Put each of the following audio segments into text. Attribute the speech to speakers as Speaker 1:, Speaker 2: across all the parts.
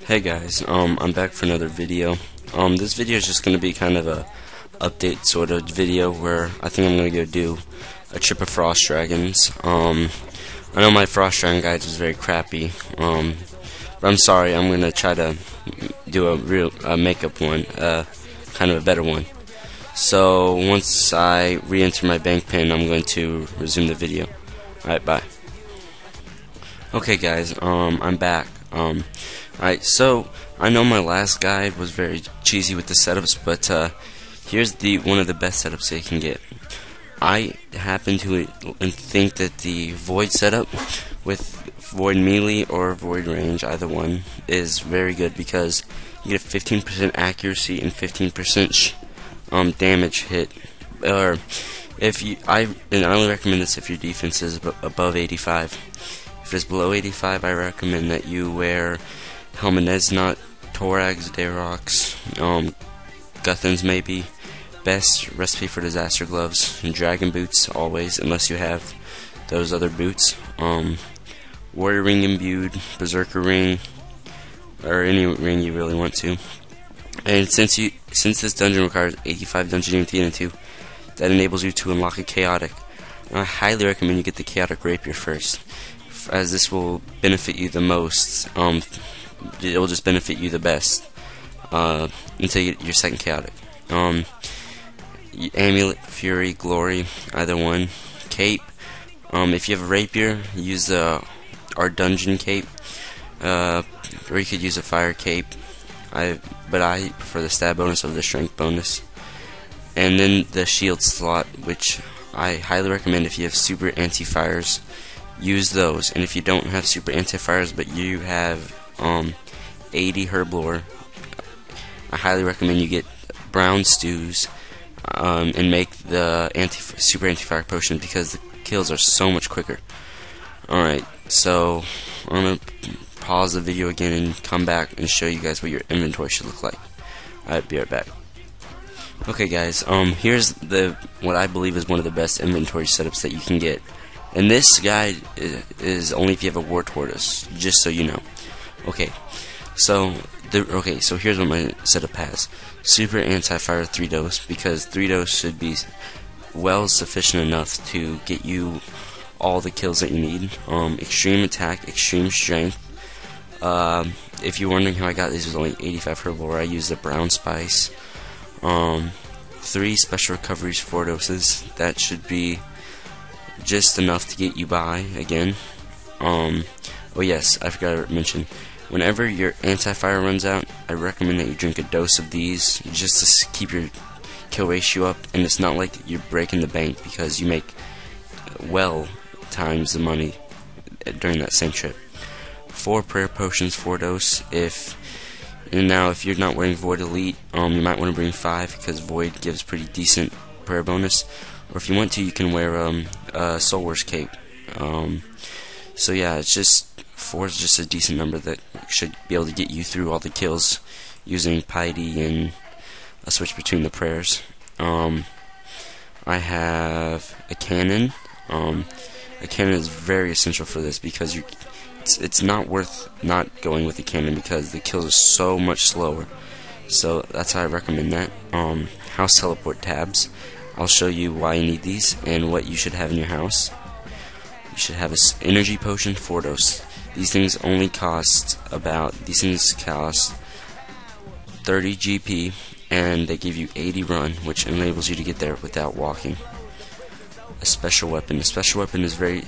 Speaker 1: Hey guys, I'm back for another video. This video is just gonna be kind of a update sort of video where I think I'm gonna go do a trip of Frost Dragons. I know my Frost Dragon guide was very crappy. But I'm sorry. I'm gonna try to do a real makeup one, kind of a better one. So once I re-enter my bank pin, I'm going to resume the video. Alright, bye. Okay guys, I'm back. Alright, so I know my last guide was very cheesy with the setups, but here's one of the best setups that you can get. I happen to think that the Void setup with Void Melee or Void Range, either one, is very good because you get 15% accuracy and 15% damage hit. Or I only recommend this if your defense is above 85. If it's below 85, I recommend that you wear Helmet Nesnot, Torax, Darox, Guthans maybe. Best recipe for disaster gloves, and Dragon Boots always, unless you have those other boots. Warrior Ring imbued, Berserker Ring, or any ring you really want to. And since this dungeon requires 85 dungeoneering to 2, that enables you to unlock a chaotic. And I highly recommend you get the chaotic rapier first, as this will benefit you the most. It will just benefit you the best until you get your second chaotic. Amulet, Fury, Glory, either one. Cape. If you have a rapier, use our dungeon cape, or you could use a fire cape. But I prefer the stab bonus over the strength bonus. And then the shield slot, which I highly recommend if you have super anti-fires. Use those. And if you don't have super anti-fires, but you have 80 herblore, I highly recommend you get brown stews. And make the super anti-fire potion because the kills are so much quicker. Alright, so I'm gonna pause the video again and come back and show you guys what your inventory should look like. Alright, be right back. Okay guys, here's what I believe is one of the best inventory setups that you can get. And this guide is only if you have a War Tortoise, just so you know. Okay, so here's what my setup has. Super anti-fire 3-dose, because 3-dose should be well sufficient enough to get you all the kills that you need. Extreme attack, extreme strength. If you're wondering how I got these, with only 85 herbal, I used the brown spice. 3 special recoveries, 4 doses. That should be just enough to get you by again. Oh yes, I forgot to mention. Whenever your anti-fire runs out, I recommend that you drink a dose of these just to keep your kill ratio up. And it's not like you're breaking the bank, because you make well times the money during that same trip. 4 prayer potions, 4 dose. Now if you're not wearing Void Elite, you might want to bring 5, because Void gives pretty decent prayer bonus. Or if you want to, you can wear a Soul Wars cape. So yeah, it's just 4 is just a decent number that should be able to get you through all the kills using piety and a switch between the prayers. I have a cannon. A cannon is very essential for this, because it's not worth not going with the cannon, because the kills are so much slower. So that's how I recommend that. House teleport tabs. I'll show you why you need these and what you should have in your house. You should have an energy potion, 4 dose. These things cost 30 GP, and they give you 80 run, which enables you to get there without walking. A special weapon. A special weapon is very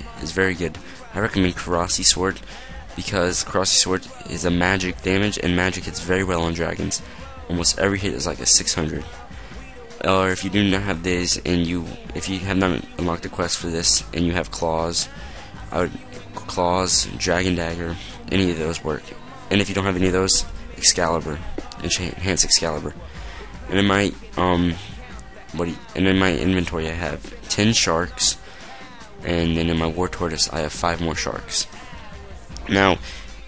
Speaker 1: good. I recommend Korasiprod, because Korasiprod is a magic damage, and magic hits very well on dragons. Almost every hit is like a 600. Or if you do not have this, and if you have not unlocked the quest for this, and you have claws, Dragon Dagger, any of those work. And if you don't have any of those, Excalibur, Enhanced Excalibur. And in my inventory I have 10 sharks, and then in my War Tortoise I have 5 more sharks. Now,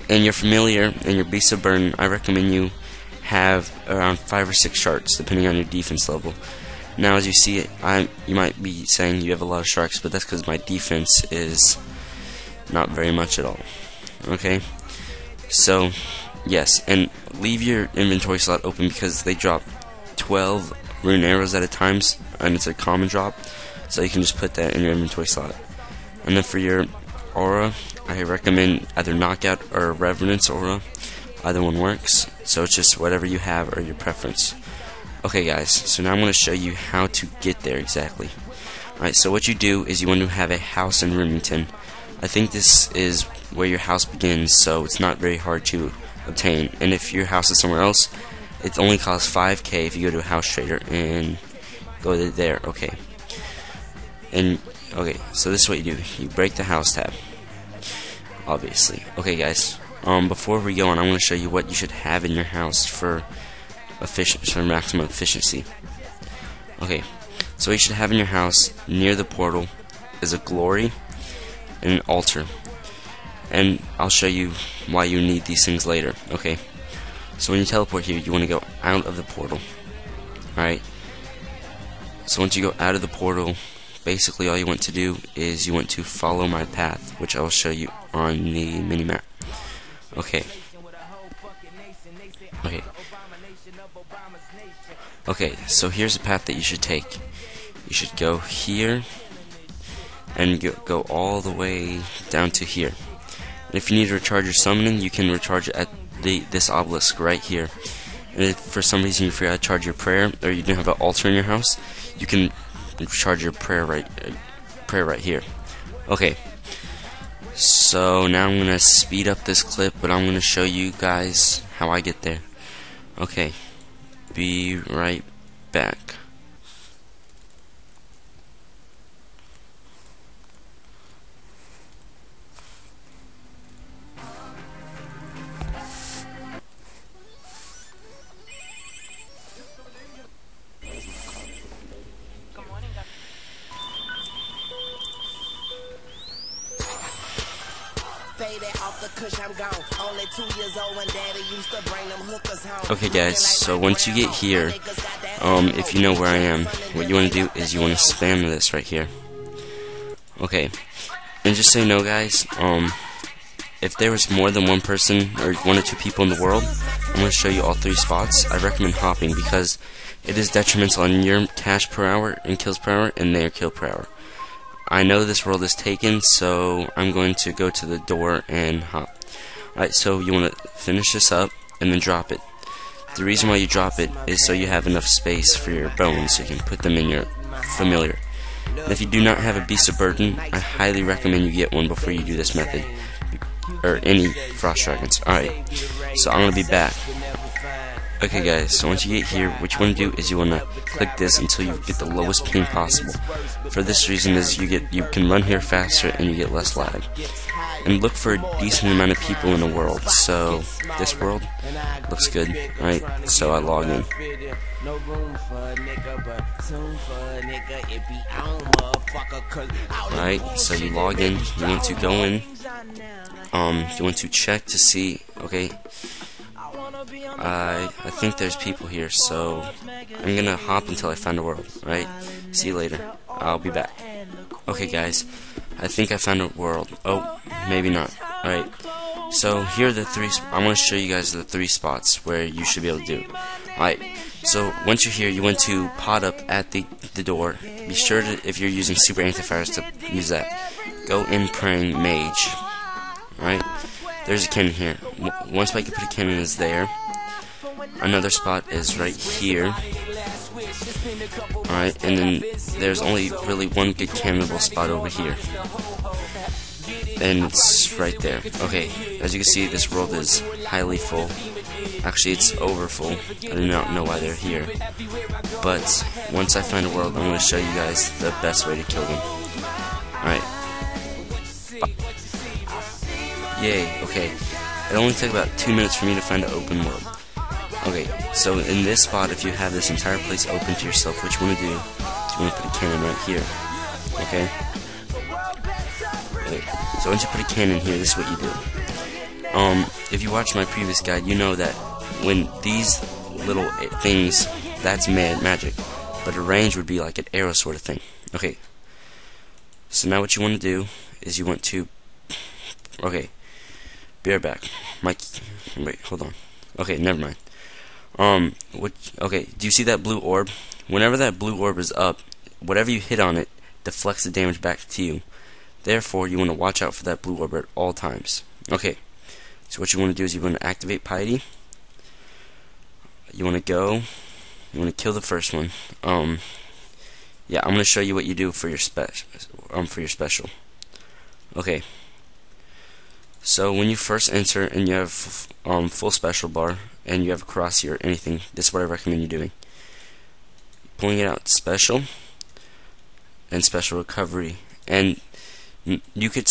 Speaker 1: in your familiar and your Beast of Burden, I recommend you have around 5 or 6 sharks, depending on your defense level. Now, as you see, you might be saying you have a lot of sharks, but that's because my defense is not very much at all. Okay, so Yes, and leave your inventory slot open because they drop 12 rune arrows at a time, and it's a common drop, so you can just put that in your inventory slot. And then for your aura, I recommend either knockout or reverence aura. Either one works, so it's just whatever you have or your preference. Okay guys, so now I'm going to show you how to get there exactly. Alright, so what you do is you want to have a house in Remington. I think this is where your house begins, so it's not very hard to obtain. And if your house is somewhere else, it only costs 5k if you go to a house trader and go to there. Okay. And okay, so this is what you do. You break the house tab. Obviously. Okay guys. Before we go on, I'm going to show you what you should have in your house for maximum efficiency. Okay. So what you should have in your house near the portal is a glory and an altar. And I'll show you why you need these things later. Okay. So when you teleport here, you want to go out of the portal. Alright. So once you go out of the portal, basically all you want to do is you want to follow my path, which I will show you on the mini-map. Okay. Okay. Okay, so here's the path that you should take. You should go here and go all the way down to here. And if you need to recharge your summoning, you can recharge it at this obelisk right here. And if for some reason you forgot to charge your prayer, or you didn't have an altar in your house, you can recharge your prayer right here. Okay. So now I'm gonna speed up this clip, but I'm gonna show you guys how I get there. Okay. Be right back. Okay guys, so once you get here, if you know where I am, what you want to do is you want to spam this right here. Okay, and just so you know guys, if there was more than one person or one or two people in the world, I'm going to show you all 3 spots. I recommend hopping because it is detrimental on your cash per hour and kills per hour and their kill per hour. I know this world is taken, so I'm going to go to the door and hop. Alright, so you want to finish this up and then drop it. The reason why you drop it is so you have enough space for your bones so you can put them in your familiar. And if you do not have a beast of burden, I highly recommend you get one before you do this method. Or any frost dragons. Alright, so I'm going to be back. Okay guys, so once you get here, what you want to do is you want to click this until you get the lowest ping possible. For this reason is you can run here faster and you get less lag. And look for a decent amount of people in the world. So this world looks good, right? So I log in. Right, so you log in, you want to go in, you want to check to see, okay, I think there's people here, so I'm gonna hop until I find a world, right? See you later. I'll be back. Okay guys, I think I found a world. Oh, maybe not. Alright, so here are the 3 I'm gonna show you guys the 3 spots where you should be able to do. Alright, so once you're here, you want to pot up at the door. Be sure to, if you're using super antivirus, to use that. Go in praying mage. Alright, there's a cannon here. One spot you can put a cannon is there. Another spot is right here. Alright, and then there's only really one good cannonable spot over here. And it's right there. Okay, as you can see, this world is highly full. Actually, it's over full. I do not know why they're here. But once I find a world, I'm going to show you guys the best way to kill them. Alright. Yay, okay. It only took about 2 minutes for me to find an open world. Okay, so in this spot, if you have this entire place open to yourself, what you want to do is you want to put a cannon right here. Okay? So once you put a cannon here, this is what you do. If you watch my previous guide, you know that when these little things, that's magic. But a range would be like an arrow sort of thing. Okay. So now what you want to do is you want to, okay, Be right back. Wait, hold on. Okay, never mind. Okay, do you see that blue orb? Whenever that blue orb is up, whatever you hit on it deflects the damage back to you. Therefore, you want to watch out for that blue orb at all times. Okay, so what you want to do is you want to activate piety. You want to go. You want to kill the first one. Yeah, I'm going to show you what you do for your special. Okay. So when you first enter and you have full special bar and you have a Korasi or anything, this is what I recommend you doing. Pulling it out special and special recovery, and you could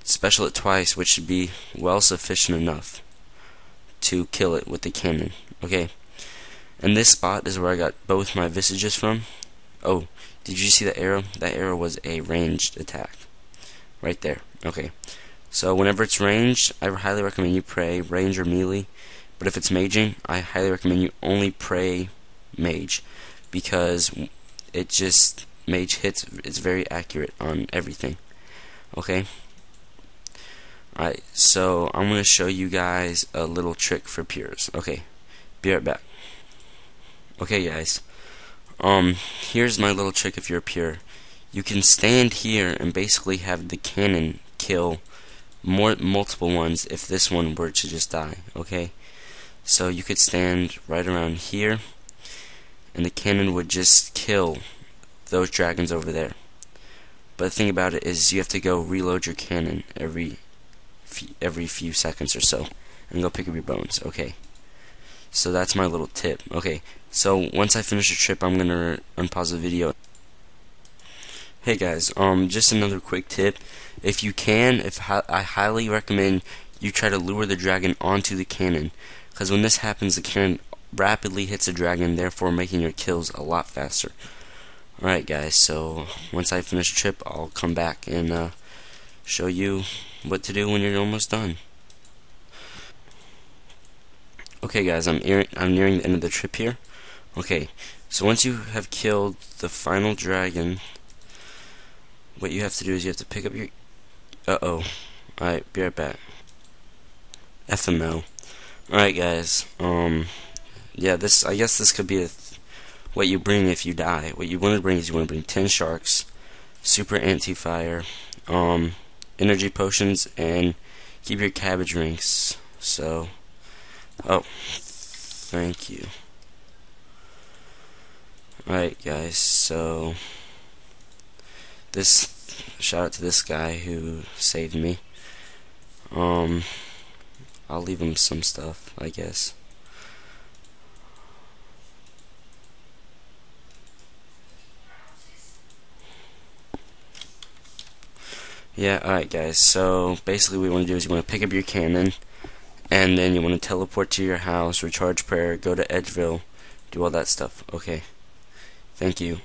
Speaker 1: special it twice, which should be well sufficient enough to kill it with the cannon. Okay, and this spot is where I got both my visages from. Oh, did you see that arrow? That arrow was a ranged attack right there. Okay, so whenever it's ranged, I highly recommend you pray range or melee, but if it's maging, I highly recommend you only pray mage, because it just mage hits, it's very accurate on everything. Okay, alright, so I'm going to show you guys a little trick for pures. Okay, be right back. Okay guys, here's my little trick if you're a pure. You can stand here and basically have the cannon kill multiple ones if this one were to just die. Okay, so you could stand right around here and the cannon would just kill those dragons over there. But the thing about it is you have to go reload your cannon every few seconds or so and go pick up your bones. Okay, so that's my little tip. Okay, so once I finish the trip, I'm gonna unpause the video. Hey guys, just another quick tip. If you can, I highly recommend you try to lure the dragon onto the cannon, because when this happens, the cannon rapidly hits the dragon, therefore making your kills a lot faster. Alright guys, so once I finish the trip, I'll come back and show you what to do when you're almost done. Okay guys, I'm nearing the end of the trip here. Okay, so once you have killed the final dragon, what you have to do is you have to pick up your... Alright, be right back. FML. Alright guys, yeah, I guess this could be what you bring if you die. What you want to bring is you want to bring 10 sharks, super anti-fire, energy potions, and keep your cabbage rings. So, thank you. Alright guys, so shout out to this guy who saved me. I'll leave him some stuff, I guess. Yeah, alright guys, so basically what you want to do is you want to pick up your cannon, and then you want to teleport to your house, recharge prayer, go to Edgeville, do all that stuff. Okay, thank you.